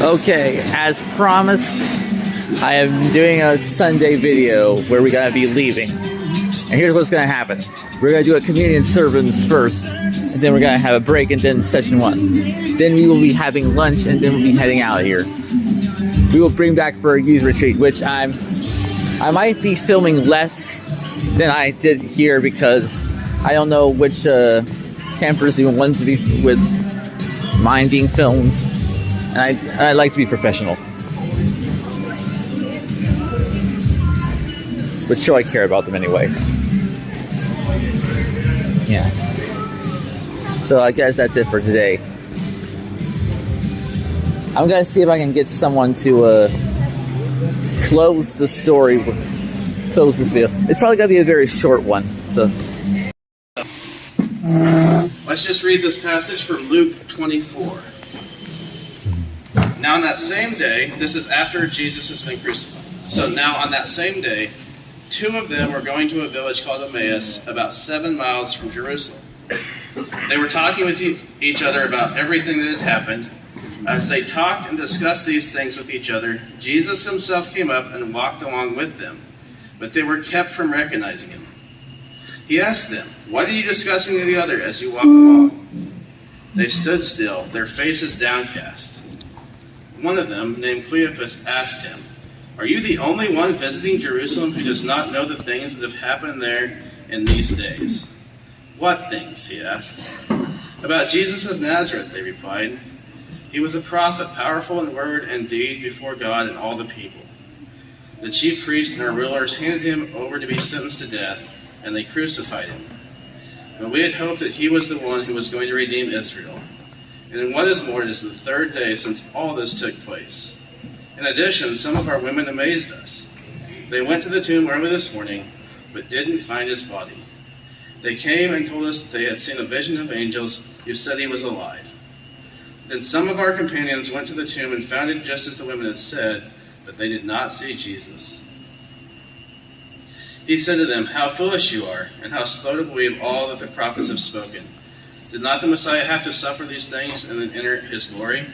Okay, as promised, I am doing a Sunday video where we're gonna be leaving. And here's what's gonna happen. We're gonna do a communion service first, and then we're gonna have a break, and then session 1. Then we will be having lunch, and then we'll be heading out of here. We will bring back for a youth retreat, which I might be filming less than I did here because I don't know which campers even want to be with mine being filmed. And I like to be professional. But sure, I care about them anyway. Yeah. So I guess that's it for today. I'm gonna see if I can get someone to close the story, close this video. It's probably gonna be a very short one. So let's just read this passage from Luke 24. Now on that same day, this is after Jesus has been crucified. So now on that same day, 2 of them were going to a village called Emmaus, about 7 miles from Jerusalem. They were talking with each other about everything that had happened. As they talked and discussed these things with each other, Jesus himself came up and walked along with them, but they were kept from recognizing him. He asked them, "What are you discussing together as you walk along?" They stood still, their faces downcast. One of them, named Cleopas, asked him, "Are you the only one visiting Jerusalem who does not know the things that have happened there in these days?" "What things?" he asked. "About Jesus of Nazareth," they replied. "He was a prophet, powerful in word and deed before God and all the people. The chief priests and our rulers handed him over to be sentenced to death, and they crucified him. But we had hoped that he was the one who was going to redeem Israel. And what is more, it is the 3rd day since all this took place. In addition, some of our women amazed us. They went to the tomb early this morning, but didn't find his body. They came and told us they had seen a vision of angels who said he was alive. Then some of our companions went to the tomb and found it just as the women had said, but they did not see Jesus." He said to them, "How foolish you are, and how slow to believe all that the prophets have spoken. Did not the Messiah have to suffer these things and then enter his glory?"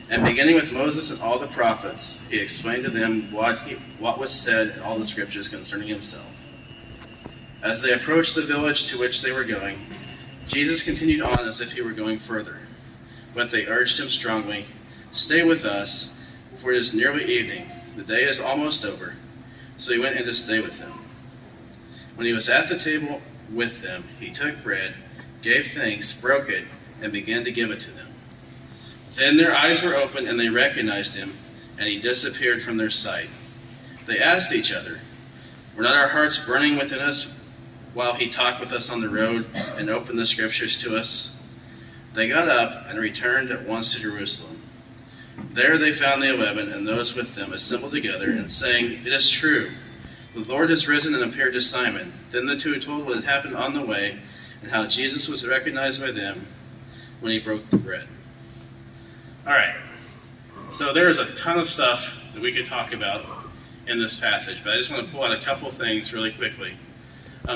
And beginning with Moses and all the prophets, he explained to them what was said in all the scriptures concerning himself. As they approached the village to which they were going, Jesus continued on as if he were going further. But they urged him strongly, "Stay with us, for it is nearly evening. The day is almost over." So he went in to stay with them. When he was at the table with them, he took bread, gave thanks, broke it, and began to give it to them. Then their eyes were opened, and they recognized him, and he disappeared from their sight. They asked each other, "Were not our hearts burning within us while he talked with us on the road and opened the scriptures to us?" They got up and returned at once to Jerusalem. There they found the 11 and those with them assembled together and saying, "It is true, the Lord has risen and appeared to Simon." Then the 2 told what had happened on the way and how Jesus was recognized by them when he broke the bread. All right, so there's a ton of stuff that we could talk about in this passage, but I just want to pull out a couple things really quickly.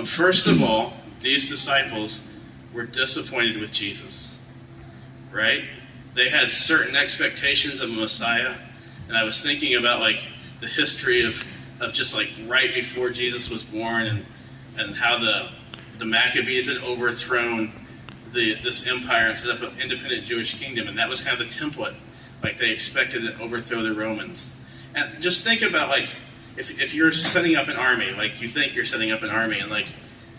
First of all, these disciples were disappointed with Jesus, right? They had certain expectations of a Messiah, and I was thinking about like the history of just like right before Jesus was born and how the Maccabees had overthrown this empire and set up an independent Jewish kingdom, and that was kind of the template. Like they expected to overthrow the Romans. And just think about like if you're setting up an army, like you think you're setting up an army, and like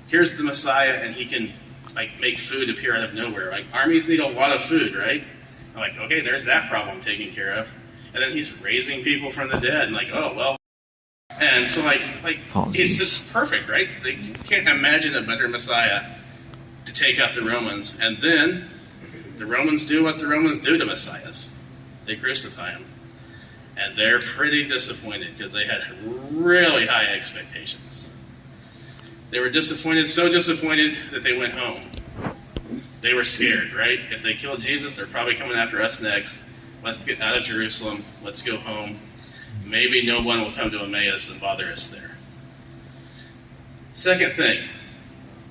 here's the Messiah, and he can like make food appear out of nowhere. Like armies need a lot of food, right? I'm like, okay, there's that problem taken care of. And then he's raising people from the dead, and like, oh well. And so like it's just perfect, right? They can't imagine a better Messiah to take out the Romans. And then the Romans do what the Romans do to messiahs. They crucify him. And they're pretty disappointed because they had really high expectations. They were disappointed, so disappointed that they went home. They were scared, right? If they killed Jesus, they're probably coming after us next. Let's get out of Jerusalem. Let's go home. Maybe no one will come to Emmaus and bother us there. Second thing,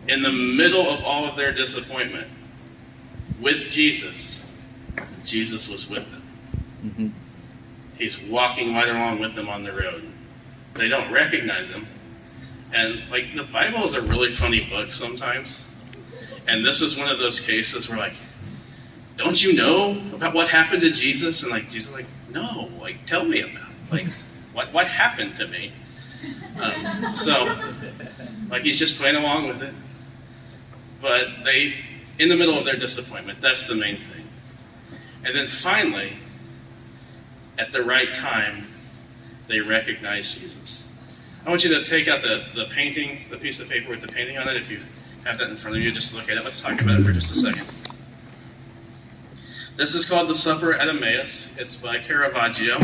in the middle of all of their disappointment with Jesus, Jesus was with them. Mm-hmm. He's walking right along with them on the road. They don't recognize him. And like the Bible is a really funny book sometimes. And this is one of those cases where like, don't you know about what happened to Jesus? And like Jesus is like, no, like tell me about it. Like what happened to me? So like he's just playing along with it. But they, in the middle of their disappointment, that's the main thing. And then finally, at the right time, they recognize Jesus. I want you to take out the painting, the piece of paper with the painting on it. If you have that in front of you, just look at it. Let's talk about it for just a second. This is called The Supper at Emmaus. It's by Caravaggio.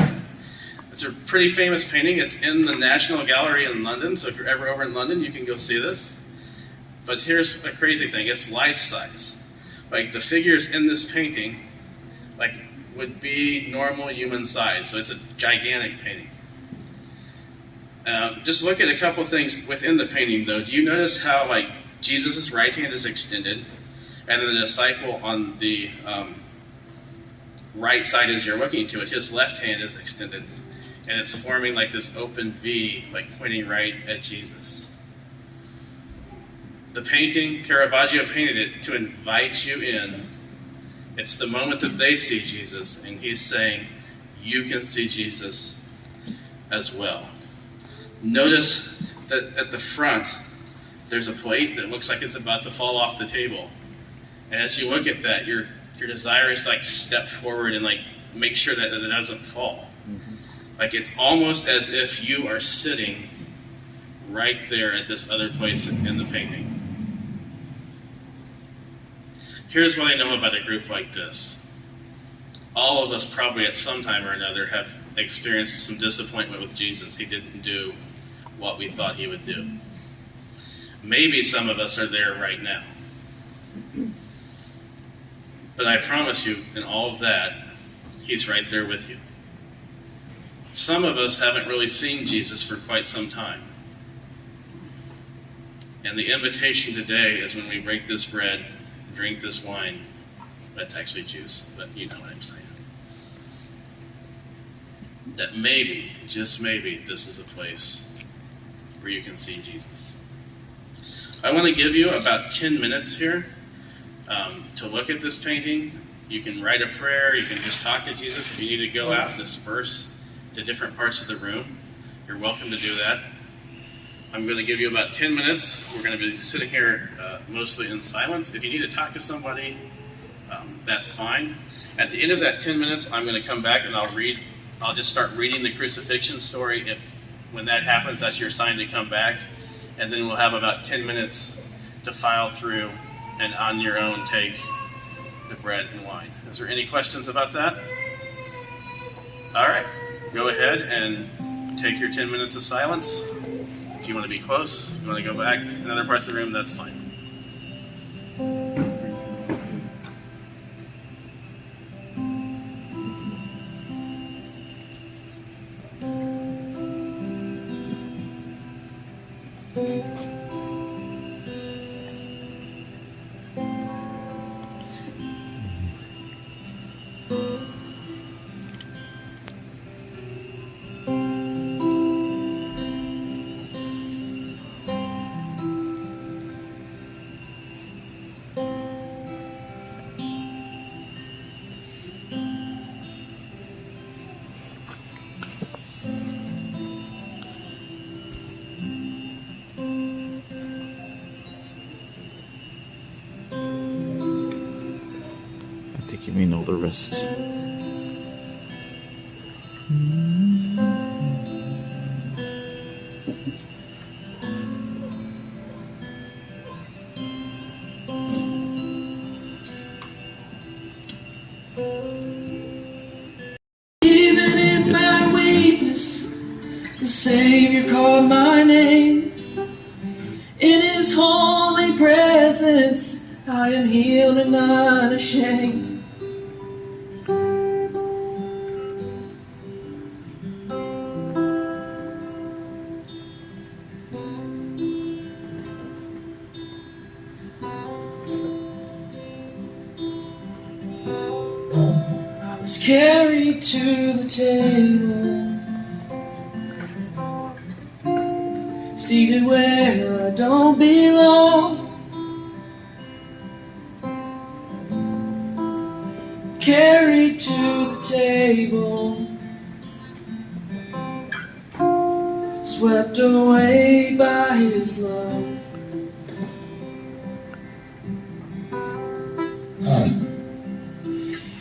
It's a pretty famous painting. It's in the National Gallery in London, so if you're ever over in London, you can go see this. But here's a crazy thing. It's life-size. Like, the figures in this painting, like, would be normal human size, so it's a gigantic painting. Just look at a couple things within the painting, though. Do you notice how, like, Jesus' right hand is extended, and then the disciple on the right side as you're looking to it, his left hand is extended, and it's forming like this open V, like pointing right at Jesus. The painting, Caravaggio painted it to invite you in. It's the moment that they see Jesus, and he's saying, you can see Jesus as well. Notice that at the front, there's a plate that looks like it's about to fall off the table. And as you look at that, your desire is to like step forward and like make sure that it doesn't fall. Mm-hmm. Like it's almost as if you are sitting right there at this other place in the painting. Here's what I know about a group like this. All of us probably at some time or another have experienced some disappointment with Jesus. He didn't do what we thought he would do. Maybe some of us are there right now. But I promise you, in all of that, he's right there with you. Some of us haven't really seen Jesus for quite some time. And the invitation today is when we break this bread, drink this wine. That's actually juice, but you know what I'm saying. That maybe, just maybe, this is a place where you can see Jesus. I want to give you about 10 minutes here to look at this painting. You can write a prayer. You can just talk to Jesus. If you need to go out and disperse to different parts of the room, you're welcome to do that. I'm going to give you about 10 minutes. We're going to be sitting here mostly in silence. If you need to talk to somebody, that's fine. At the end of that 10 minutes, I'm going to come back and I'll just start reading the crucifixion story. When that happens, that's your sign to come back. And then we'll have about 10 minutes to file through and on your own take the bread and wine. Is there any questions about that? All right, go ahead and take your 10 minutes of silence. If you want to be close, if you want to go back in other parts of the room, that's fine. I think you mean all the rest. Even in my weakness, the Savior called my name. In His holy presence, I am healed and unashamed. I was was carried to the table, seated where I don't belong, carried to the table, swept away by his love.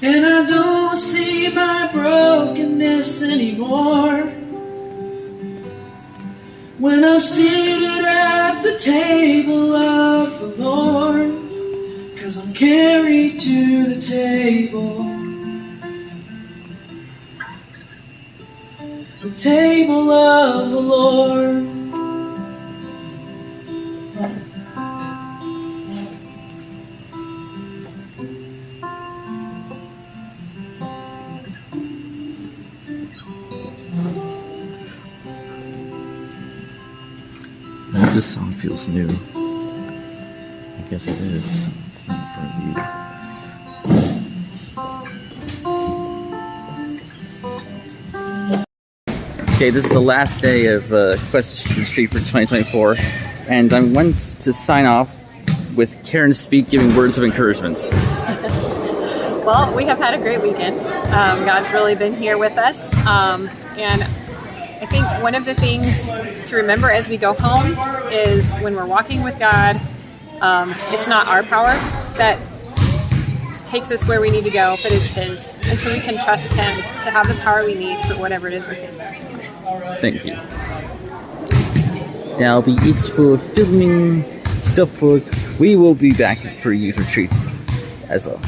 And I don't see my brokenness anymore when I'm seated at the table of the Lord, 'cause I'm carried to the table, the table of the Lord. This song feels new. I guess it is. It's not for you. Okay, this is the last day of Quest Retreat for 2024, and I want to sign off with Karen Speak giving words of encouragement. Well, we have had a great weekend. God's really been here with us, and I think one of the things to remember as we go home is when we're walking with God, it's not our power that takes us where we need to go, but it's His. And so we can trust Him to have the power we need for whatever it is we're facing. Thank you. Now the Eats for filming stuff work. We will be back for youth retreats as well.